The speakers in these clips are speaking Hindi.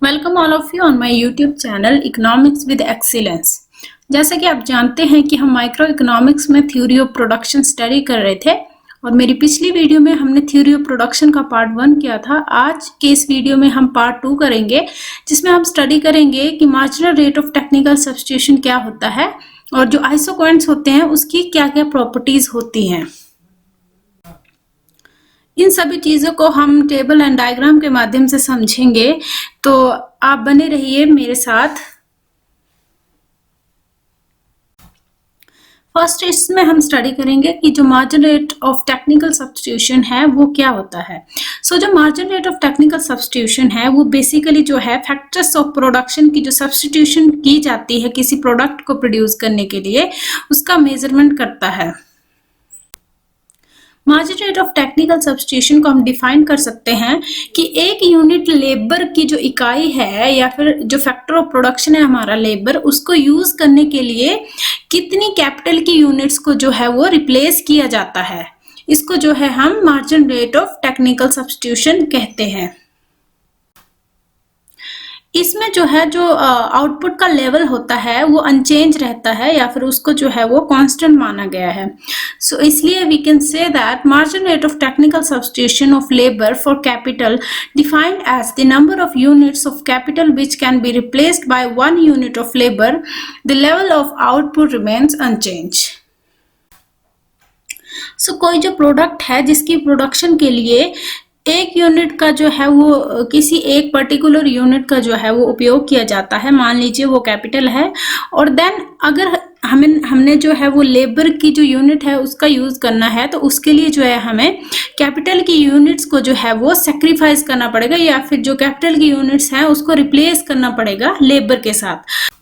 Welcome all of you on my YouTube channel economics with excellence. जैसा कि आप जानते हैं कि हम माइक्रो इकोनॉमिक्स में थ्योरी ऑफ प्रोडक्शन स्टडी कर रहे थे और मेरी पिछली वीडियो में हमने थ्योरी ऑफ प्रोडक्शन का पार्ट 1 किया था। आज के इस वीडियो में हम पार्ट 2 करेंगे, जिसमें हम स्टडी करेंगे कि marginal rate of technical substitution क्या होता है और जो आइसोक्वेंट्स होते हैं उसकी क्या क्या प्रॉपर्टीज होती हैं। इन सभी चीजों को हम टेबल एंड डायग्राम के माध्यम से समझेंगे, तो आप बने रहिए मेरे साथ। फर्स्ट इसमें हम स्टडी करेंगे कि जो marginal rate of technical substitution है वो क्या होता है। जो marginal rate of technical substitution है वो बेसिकली जो है फैक्टर्स ऑफ प्रोडक्शन की जो सब्स्टिट्यूशन की जाती है किसी प्रोडक्ट को प्रोड्यूस करने के लिए, उसका मेजरमेंट करता है। Marginal rate of technical substitution को हम डिफाइन कर सकते हैं कि एक यूनिट लेबर की जो इकाई है या फिर जो फैक्टर ऑफ प्रोडक्शन है हमारा लेबर, उसको यूज करने के लिए कितनी कैपिटल की यूनिट्स को जो है वो रिप्लेस किया जाता है, इसको जो है हम marginal rate of technical substitution कहते हैं। इसमें जो है जो आउटपुट का लेवल होता है वो अनचेंज रहता है या फिर उसको जो है वो कांस्टेंट माना गया है। इसलिए we can say that marginal rate of technical substitution of labour for capital defined as the number of units of capital which can be replaced by 1 unit of labour, the level of output remains unchanged. कोई जो प्रोडक्ट है जिसकी प्रोडक्शन के लिए एक यूनिट का जो है वो किसी एक पर्टिकुलर यूनिट का जो है वो उपयोग किया जाता है, मान लीजिए वो कैपिटल है, और देन अगर हमने जो है वो लेबर की जो यूनिट है उसका यूज करना है तो उसके लिए जो है हमें कैपिटल की यूनिट्स को जो है वो सेक्रीफाइस करना पड़ेगा या फिर जो कैपिटल की यूनिट्स हैं उसको रिप्लेस करना पड़ेगा लेबर के साथ।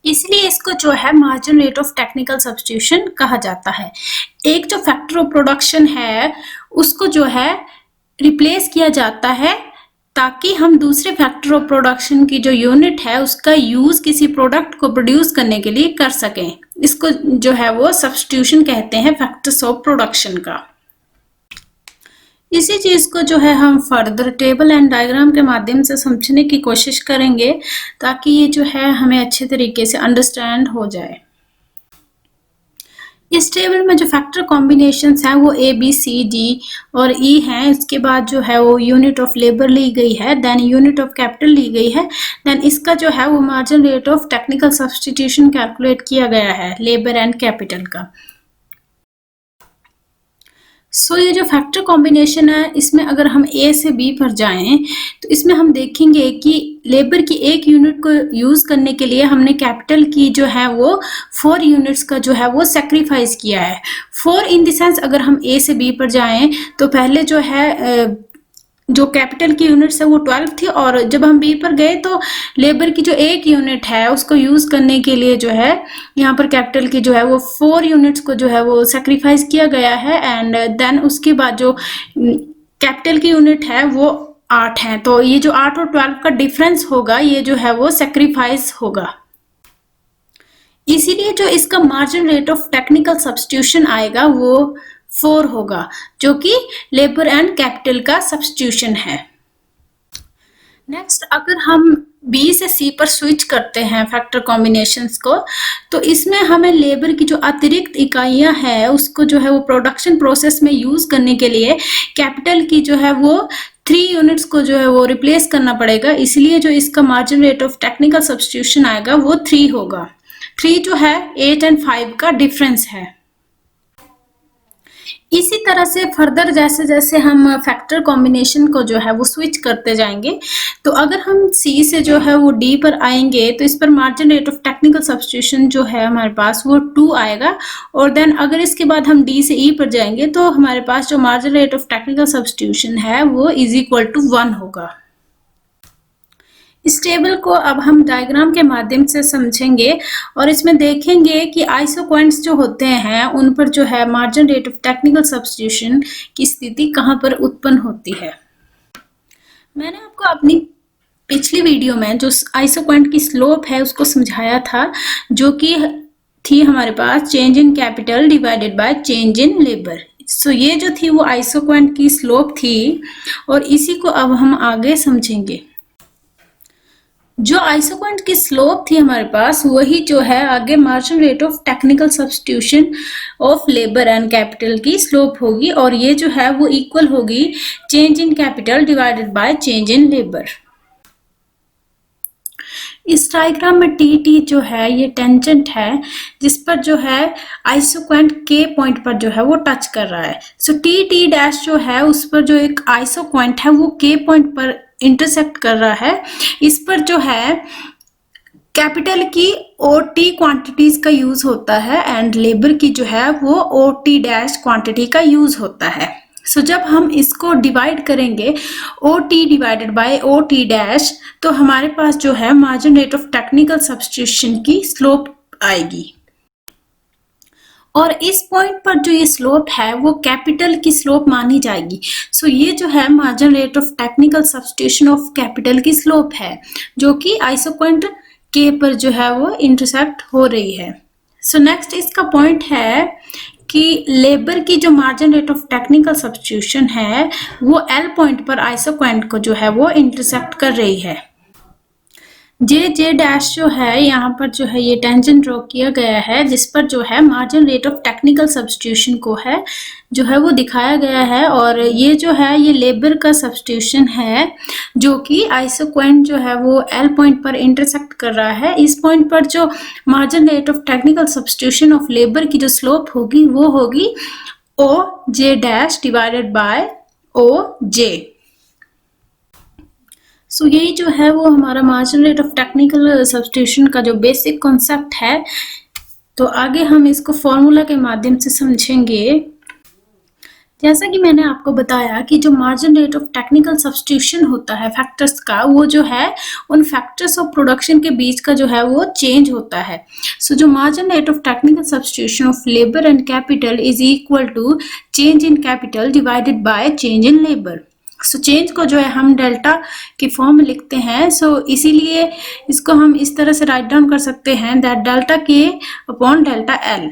इसलिए इसको जो है marginal rate of technical substitution कहा जाता है। एक जो फैक्टर ऑफ प्रोडक्शन है उसको जो है रिप्लेस किया जाता है ताकि हम दूसरे फैक्टर ऑफ प्रोडक्शन की जो यूनिट है उसका यूज किसी प्रोडक्ट को प्रोड्यूस करने के लिए कर सकें। इसको जो है वो सब्स्टिट्यूशन कहते हैं फैक्टर्स ऑफ प्रोडक्शन का। इसी चीज को जो है हम फर्दर टेबल एंड डायग्राम के माध्यम से समझने की कोशिश करेंगे ताकि ये जो है हमें अच्छे तरीके से अंडरस्टैंड हो जाए। इस टेबल में जो फैक्टर कॉम्बिनेशंस हैं वो A, B, C, D और E हैं। इसके बाद जो है वो यूनिट ऑफ लेबर ली गई है, देन यूनिट ऑफ कैपिटल ली गई है, देन इसका जो है वो marginal rate of technical substitution calculate किया गया है लेबर एंड कैपिटल का। ये जो फैक्टर कॉम्बिनेशन है इसमें अगर हम A से B पर जाएं तो इसमें हम देखेंगे कि लेबर की एक यूनिट को यूज करने के लिए हमने कैपिटल की जो है वो 4 यूनिट्स का जो है वो सेक्रीफाइस किया है। 4 इन द सेंस अगर हम A से B पर जाएं तो पहले जो है जो कैपिटल की यूनिट्स है वो 12 थी और जब हम B पर गए तो लेबर की जो एक यूनिट है उसको यूज करने के लिए जो है यहाँ पर कैपिटल की जो है वो 4 यूनिट्स को जो है वो सेक्रीफाइस किया गया है एंड देन उसके बाद जो कैपिटल की यूनिट है वो 8 है। तो ये जो 8 और 12 का डिफरेंस होगा ये जो है वो सेक्रीफाइस होगा। इसीलिए जो इसका marginal rate of technical substitution आएगा वो 4 होगा, जो कि लेबर एंड कैपिटल का सब्स्टिट्यूशन है। नेक्स्ट अगर हम B से C पर स्विच करते हैं फैक्टर कॉम्बिनेशंस को, तो इसमें हमें लेबर की जो अतिरिक्त इकाइयां हैं उसको जो है वो प्रोडक्शन प्रोसेस में यूज करने के लिए कैपिटल की जो है वो 3 यूनिट्स को जो है वो रिप्लेस करना पड़ेगा। इसलिए जो इसका marginal rate of technical substitution आएगा वो 3 होगा। 3 जो है 8 एंड 5 का डिफरेंस है। इसी तरह से फर्दर जैसे जैसे हम फैक्टर कॉम्बिनेशन को जो है वो स्विच करते जाएंगे, तो अगर हम C से जो है वो D पर आएंगे तो इस पर marginal rate of technical substitution जो है हमारे पास वो 2 आएगा, और देन अगर इसके बाद हम D से E पर जाएंगे तो हमारे पास जो marginal rate of technical substitution है वो इज इक्वल टू 1 होगा। इस टेबल को अब हम डायग्राम के माध्यम से समझेंगे और इसमें देखेंगे कि आइसोक्वेंट्स जो होते हैं उन पर जो है marginal rate of technical substitution की स्थिति कहाँ पर उत्पन्न होती है। मैंने आपको अपनी पिछली वीडियो में जो आइसोक्वेंट की स्लोप है उसको समझाया था, जो कि थी हमारे पास change in capital divided by change in labour. ये जो थी वो आइसोक्वेंट की स्लोप थी और इसी को अब हम आगे समझेंगे। जो आइसोक्वांट की स्लोप थी हमारे पास वही जो है आगे marginal rate of technical substitution of labour and capital की स्लोप होगी और ये जो है वो इक्वल होगी change in capital divided by change in labour. इस डायग्राम में टी जो है ये टेंजेंट है जिस पर जो है आइसोक्वांट के पॉइंट पर जो है वो टच कर रहा है। सो टी डैश जो है उस पर जो एक आइसोक्वांट है वो के पॉइंट पर इंटरसेक्ट कर रहा है। इस पर जो है कैपिटल की और टी क्वांटिटीज का यूज होता है एंड लेबर की जो है वो ओ टी डैश क्वांटिटी का यूज होता है। सो जब हम इसको डिवाइड करेंगे O T divided by O T dash तो हमारे पास जो है margin rate of technical substitution की स्लोप आएगी और इस पॉइंट पर जो ये स्लोप है वो कैपिटल की स्लोप मानी जाएगी। सो ये जो है margin rate of technical substitution of capital की स्लोप है जो कि आइसोक्वांट के पर जो है वो इंटरसेक्ट हो रही है। सो नेक्स्ट इसका पॉइंट है कि लेबर की जो margin rate of technical substitution है वो एल पॉइंट पर आइसोक्वांट को जो है वो इंटरसेक्ट कर रही है। जे डैश जो है यहाँ पर जो है ये टेंजेंट ड्रॉ किया गया है जिस पर जो है margin rate of technical substitution को है जो है वो दिखाया गया है और ये जो है ये लेबर का सब्स्टिट्यूशन है जो कि आइसोक्वांट जो है वो एल पॉइंट पर इंटरसेक्ट कर रहा है। इस पॉइंट पर जो margin rate of technical substitution of labour की जो स्लोप होगी वो होगी ओ जे डैश डिवाइडेड बाय ओ जे। सो यही जो है वो हमारा margin rate of technical substitution का जो बेसिक कॉन्सेप्ट है। तो आगे हम इसको फॉर्मूला के माध्यम से समझेंगे। जैसा कि मैंने आपको बताया कि जो margin rate of technical substitution होता है फैक्टर्स का वो जो है उन फैक्टर्स ऑफ प्रोडक्शन के बीच का जो है वो चेंज होता है। सो जो margin rate of technical substitution of labour and capital is equal to change in capital divided by change in labour. So change को जो है हम डेल्टा की फॉर्म में लिखते हैं। सो इसीलिए इसको हम इस तरह से राइट डाउन कर सकते हैं दैट डेल्टा के अपॉन डेल्टा एल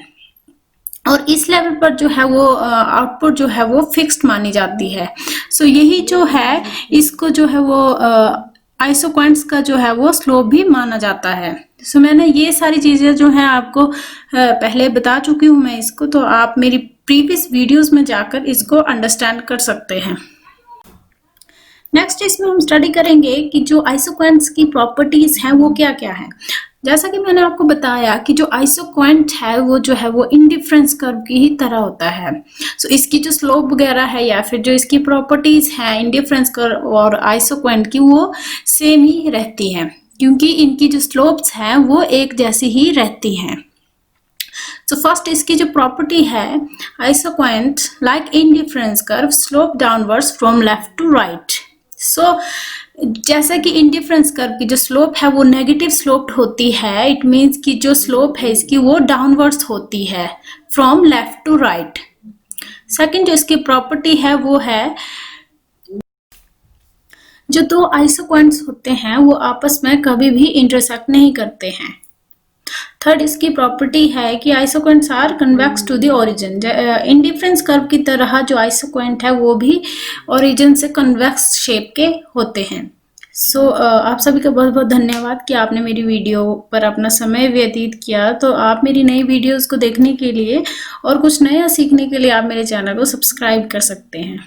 और इस लेवल पर जो है वो आउटपुट जो है वो फिक्स्ड मानी जाती है। सो यही जो है इसको जो है वो आइसोक्वांट्स का जो है वो स्लोप भी माना जाता है। सो मैंने ये सारी चीजें जो है आपको पहले बता चुकी हूँ मैं इसको, तो आप मेरी प्रीवियस वीडियोस में जाकर इसको अंडरस्टैंड कर सकते हैं। नेक्स्ट इसमें हम स्टडी करेंगे कि जो आइसोक्वांट्स की प्रॉपर्टीज हैं वो क्या क्या है। जैसा कि मैंने आपको बताया कि जो आइसोक्वांट है वो जो है वो इंडिफरेंस कर्व की ही तरह होता है। सो इसकी जो स्लोप वगैरह है या फिर जो इसकी प्रॉपर्टीज है इंडिफरेंस कर्व और आइसोक्वांट की वो सेम ही रहती हैं क्योंकि इनकी जो स्लोप्स हैं वो एक जैसी ही रहती हैं। तो फर्स्ट इसकी जो प्रॉपर्टी है isoquant like indifference curve slope downwards from left to right. So जैसा कि इंडिफरेंस कर्व की जो स्लोप है वो नेगेटिव स्लोप होती है, इट मीन्स कि जो स्लोप है इसकी वो डाउनवर्ड्स होती है from left to right. Second जो इसकी प्रॉपर्टी है वो है जो दो आइसोक्वांट्स होते हैं वो आपस में कभी भी इंटरसेक्ट नहीं करते हैं। थर्ड इसकी प्रॉपर्टी है कि isoquants are convex to the origin. Indifference curve की तरह जो आइसोक्वांट है वो भी ओरिजिन से कन्वेक्स शेप के होते हैं। सो आप सभी का बहुत बहुत धन्यवाद कि आपने मेरी वीडियो पर अपना समय व्यतीत किया। तो आप मेरी नई वीडियोस को देखने के लिए और कुछ नया सीखने के लिए आप मेरे चैनल को सब्सक्राइब कर सकते हैं।